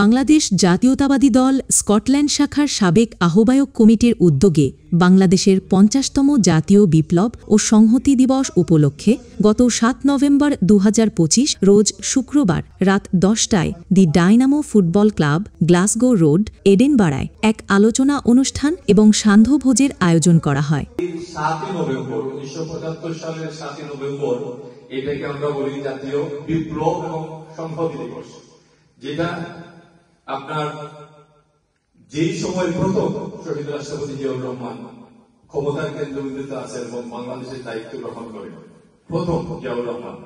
বাংলাদেশ জাতীয়তাবাদী দল স্কটল্যান্ড শাখার সাবেক আহ্বায়ক কমিটির উদ্যোগে বাংলাদেশের ৫০তম জাতীয় বিপ্লব ও সংহতি দিবস উপলক্ষে গত ৭ নভেম্বর ২০২৫ রোজ শুক্রবার রাত ১০টায় the Dynamo football club, Glasgow road, এডেনবারায় এক আলোচনা অনুষ্ঠান এবং সান্ধ্যভোজের আয়োজন করা হয়। ৭ নভেম্বর ১৯৭৫ সালের ৭ নভেম্বর এটাকে আমরা বলি জাতীয় বিপ্লব এবং সংহতি দিবস, যেটা আপনার যেই সময় প্রথম শহীদ রাষ্ট্রপতি জিয়াউর রহমান ক্ষমতার কেন্দ্রবিন্দুতে আছেন এবং বাংলাদেশের দায়িত্ব গ্রহণ করেন প্রথম জিয়াউর রহমান।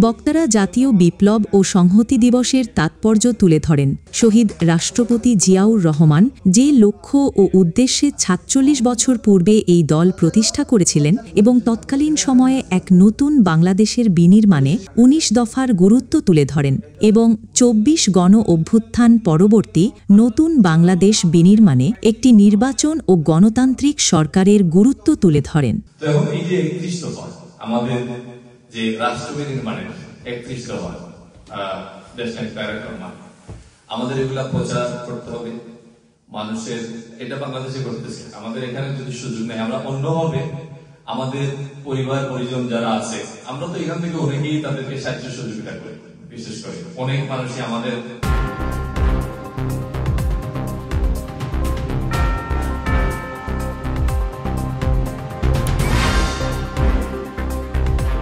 বক্তারা জাতীয় বিপ্লব ও সংহতি দিবসের তাৎপর্য তুলে ধরেন। শহীদ রাষ্ট্রপতি জিয়াউর রহমান যে লক্ষ্য ও উদ্দেশ্যে ৪৬ বছর পূর্বে এই দল প্রতিষ্ঠা করেছিলেন এবং তৎকালীন সময়ে এক নতুন বাংলাদেশের বিনির্মাণে ১৯ দফার গুরুত্ব তুলে ধরেন এবং ২৪ গণ অভ্যুত্থান পরবর্তী নতুন বাংলাদেশ বিনির্মাণে একটি নির্বাচন ও গণতান্ত্রিক সরকারের গুরুত্ব তুলে ধরেন। আমাদের যে রাষ্ট্র নির্মাণের ৩১ দফা আমাদের এগুলা প্রচার করতে হবে মানুষের, এটা বাংলাদেশে করতেছে। আমাদের এখানে যদি সুযোগ নেই, আমরা অন্যভাবে আমাদের পরিবার পরিজন যারা আছে, আমরা তো এখান থেকে অনেকেই তাদেরকে সাহায্য সহযোগিতা করি, বিশেষ করে অনেক মানুষই আমাদের